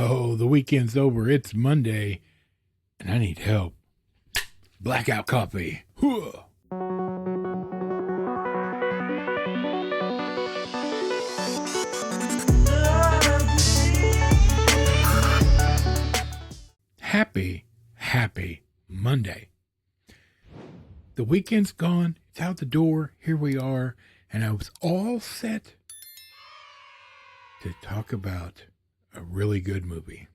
Oh, the weekend's over. It's Monday, and I need help. Blackout coffee. Hooah. Happy Monday. The weekend's gone. It's out the door. Here we are. And I was all set to talk about a really good movie.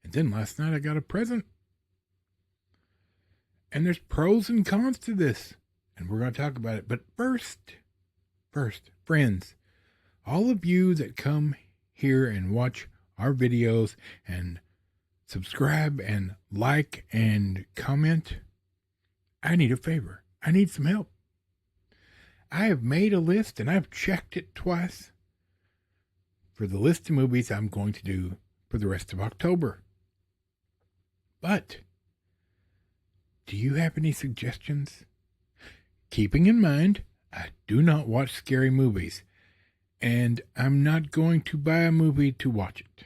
And then last night I got a present. And there's pros and cons to this. And we're going to talk about it. But first, friends, all of you that come here and watch our videos and subscribe and like and comment, I need a favor. I need some help. I have made a list and I've checked it twice for the list of movies I'm going to do for the rest of October. But do you have any suggestions? Keeping in mind, I do not watch scary movies, and I'm not going to buy a movie to watch it.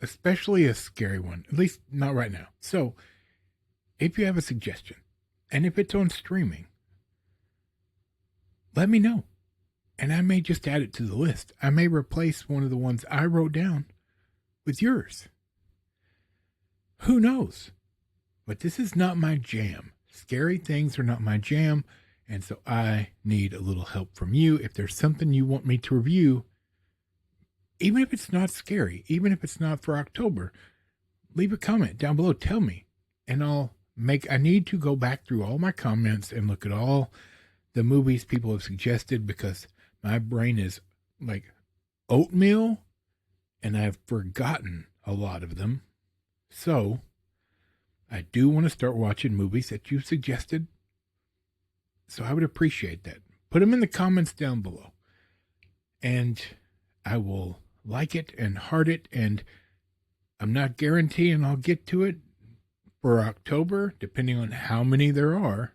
Especially a scary one, at least not right now. So, if you have a suggestion, and if it's on streaming, let me know. And I may just add it to the list. I may replace one of the ones I wrote down with yours. Who knows? But this is not my jam. Scary things are not my jam, and so I need a little help from you. If there's something you want me to review, even if it's not scary, even if it's not for October, leave a comment down below. Tell me, and I need to go back through all my comments and look at all the movies people have suggested, because my brain is like oatmeal and I've forgotten a lot of them. So I do want to start watching movies that you suggested. So I would appreciate that. Put them in the comments down below, and I will like it and heart it. And I'm not guaranteeing I'll get to it for October, depending on how many there are.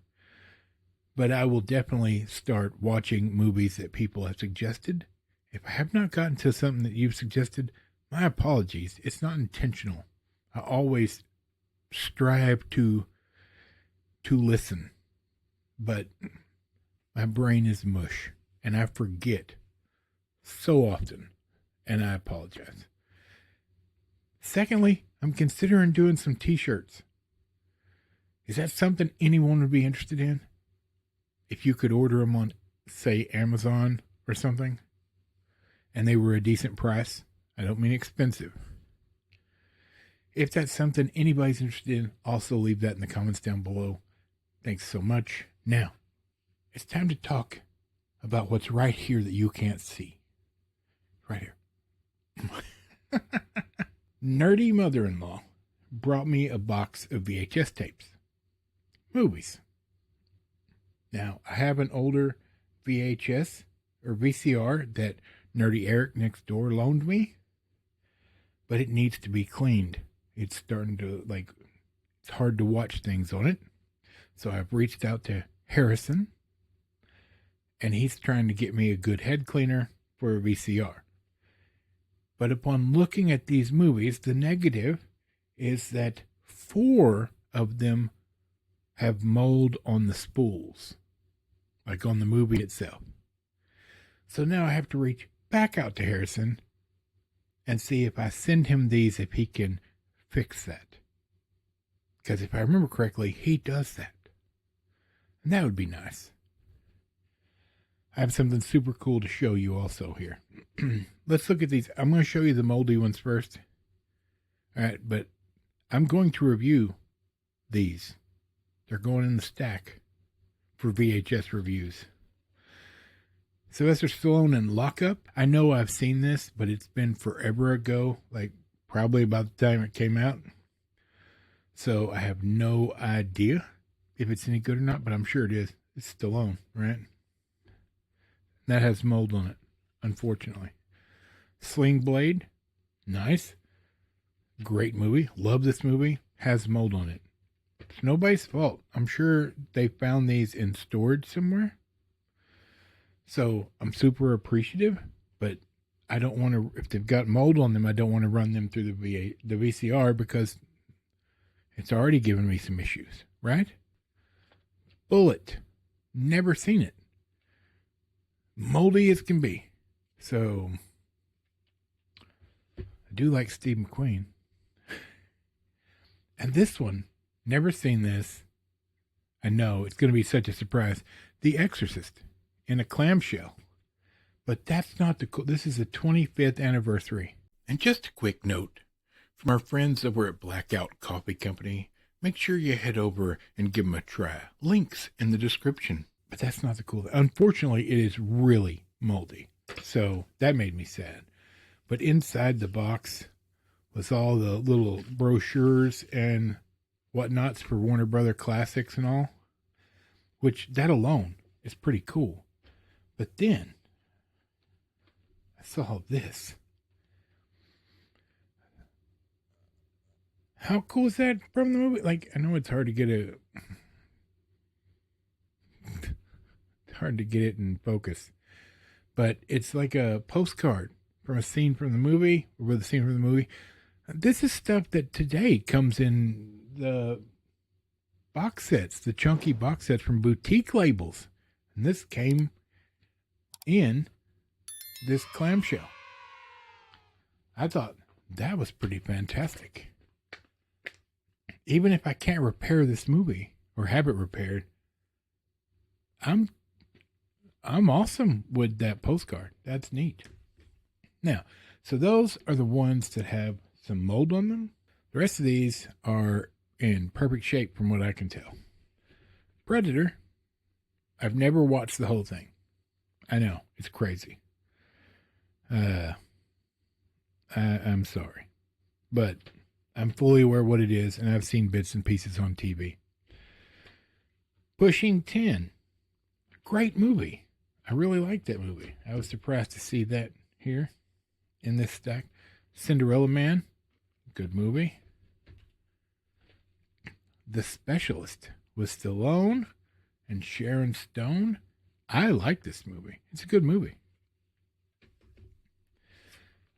But I will definitely start watching movies that people have suggested. If I have not gotten to something that you've suggested, my apologies. It's not intentional. I always strive to listen. But my brain is mush, and I forget so often, and I apologize. Secondly, I'm considering doing some t-shirts. Is that something anyone would be interested in? If you could order them on, say, Amazon or something, and they were a decent price. I don't mean expensive. If that's something anybody's interested in, also leave that in the comments down below. Thanks so much. Now, it's time to talk about what's right here that you can't see. Right here. Nerdy mother-in-law brought me a box of VHS tapes. Movies. Now, I have an older VHS or VCR that Nerdy Eric next door loaned me, but it needs to be cleaned. It's starting to, it's hard to watch things on it. So I've reached out to Harrison, and he's trying to get me a good head cleaner for a VCR. But upon looking at these movies, the negative is that 4 of them have mold on the spools, like on the movie itself. So now I have to reach back out to Harrison and see if I send him these, if he can fix that. Because if I remember correctly, he does that. And that would be nice. I have something super cool to show you also here. Let's look at these. I'm going to show you the moldy ones first. All right, but I'm going to review these. They're going in the stack for VHS reviews. Sylvester Stallone in Lockup. I know I've seen this, but it's been forever ago, like probably about the time it came out. So I have no idea if it's any good or not, but I'm sure it is. It's Stallone, right? That has mold on it, unfortunately. Sling Blade. Nice. Great movie. Love this movie. Has mold on it. It's nobody's fault. I'm sure they found these in storage somewhere. So I'm super appreciative, but I don't want to, if they've got mold on them, I don't want to run them through the VCR because it's already given me some issues, right? Bullet, never seen it. Moldy as can be. So, I do like Steve McQueen. And this one, never seen this. I know it's going to be such a surprise. The Exorcist in a clamshell. But that's not the cool. This is the 25th anniversary. And just a quick note from our friends over at Blackout Coffee Company. Make sure you head over and give them a try. Links in the description. But that's not the cool thing. Unfortunately, it is really moldy. So that made me sad. But inside the box was all the little brochures and whatnots for Warner Brother Classics and all. Which, that alone is pretty cool. But then, I saw this. How cool is that from the movie? Like, I know it's hard to get it in focus, but it's like a postcard from a scene from the movie, or with a scene from the movie. This is stuff that today comes in the box sets, the chunky box sets from boutique labels. And this came in this clamshell. I thought that was pretty fantastic. Even if I can't repair this movie or have it repaired, I'm awesome with that postcard. That's neat. Now, so those are the ones that have some mold on them. The rest of these are in perfect shape from what I can tell. Predator, I've never watched the whole thing. I know, it's crazy. I'm sorry. But I'm fully aware of what it is, and I've seen bits and pieces on TV. Pushing 10. Great movie. I really liked that movie. I was surprised to see that here in this stack. Cinderella Man. Good movie. The Specialist with Stallone and Sharon Stone. I like this movie. It's a good movie.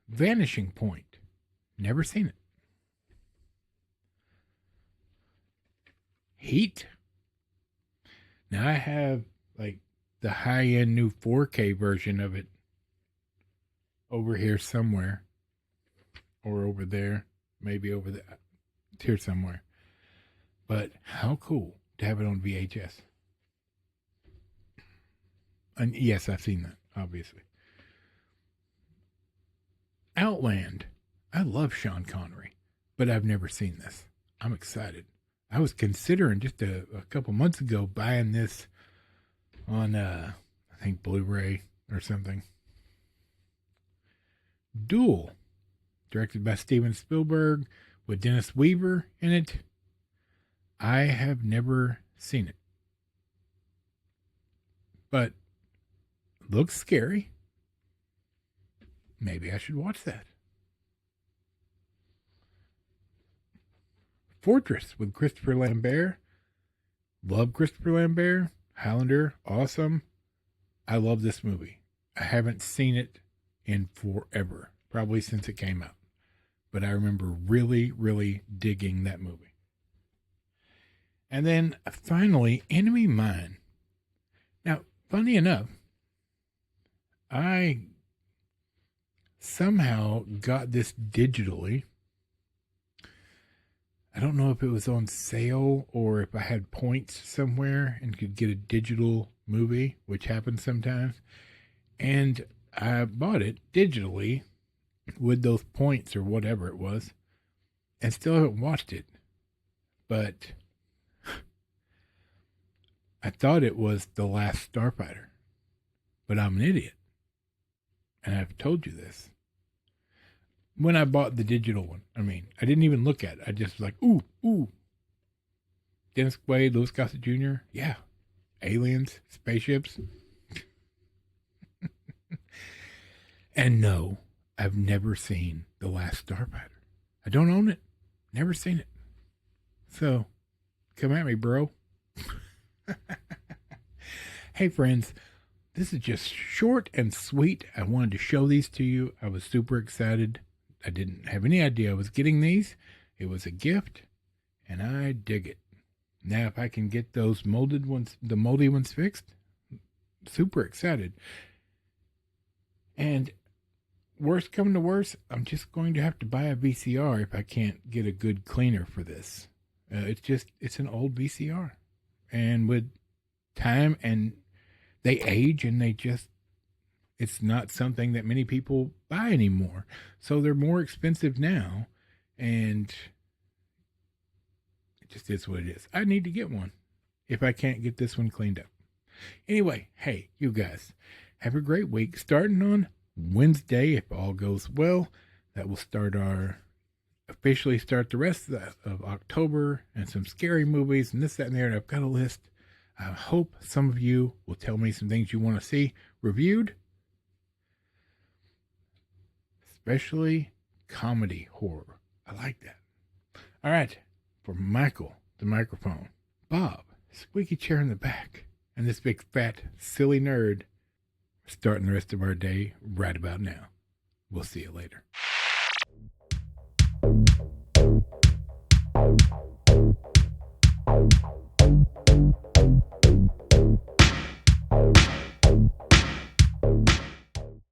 Vanishing Point. Never seen it. Heat. Now I have like the high-end new 4K version of it over here somewhere, or over there, maybe over there. It's here somewhere. But how cool to have it on VHS. And yes, I've seen that, obviously. Outland. I love Sean Connery, but I've never seen this. I'm excited. I was considering just a couple months ago buying this on, I think, Blu-ray or something. Duel, directed by Steven Spielberg, with Dennis Weaver in it. I have never seen it, but looks scary. Maybe I should watch that. Fortress with Christopher Lambert. Love Christopher Lambert. Highlander, awesome. I love this movie. I haven't seen it in forever, probably since it came out. But I remember really, really digging that movie. And then finally, Enemy Mine. Now, funny enough, I somehow got this digitally. I don't know if it was on sale or if I had points somewhere and could get a digital movie, which happens sometimes. And I bought it digitally with those points or whatever it was, and still haven't watched it. But I thought it was The Last Starfighter. But I'm an idiot. And I've told you this. When I bought the digital one, I didn't even look at it. I just was like, ooh. Dennis Quaid, Louis Gossett Jr. Yeah. Aliens, spaceships. And no, I've never seen The Last Starfighter. I don't own it. Never seen it. So, come at me, bro. Hey, friends. this is just short and sweet. I wanted to show these to you. I was super excited. I didn't have any idea I was getting these. It was a gift, and I dig it. Now, if I can get those molded ones, the moldy ones fixed, super excited. And worst come to worst, I'm just going to have to buy a VCR if I can't get a good cleaner for this. It's an old VCR. And with time, and they age, and it's not something that many people buy anymore. So they're more expensive now, and it just is what it is. I need to get one if I can't get this one cleaned up. Anyway, hey, you guys, have a great week. Starting on Wednesday, if all goes well, that will officially start the rest of October, and some scary movies and this, that, and there. And I've got a list. I hope some of you will tell me some things you want to see reviewed, especially comedy horror. I like that. All right, for Michael, the microphone, Bob, squeaky chair in the back, and this big fat silly nerd, starting the rest of our day right about now. We'll see you later.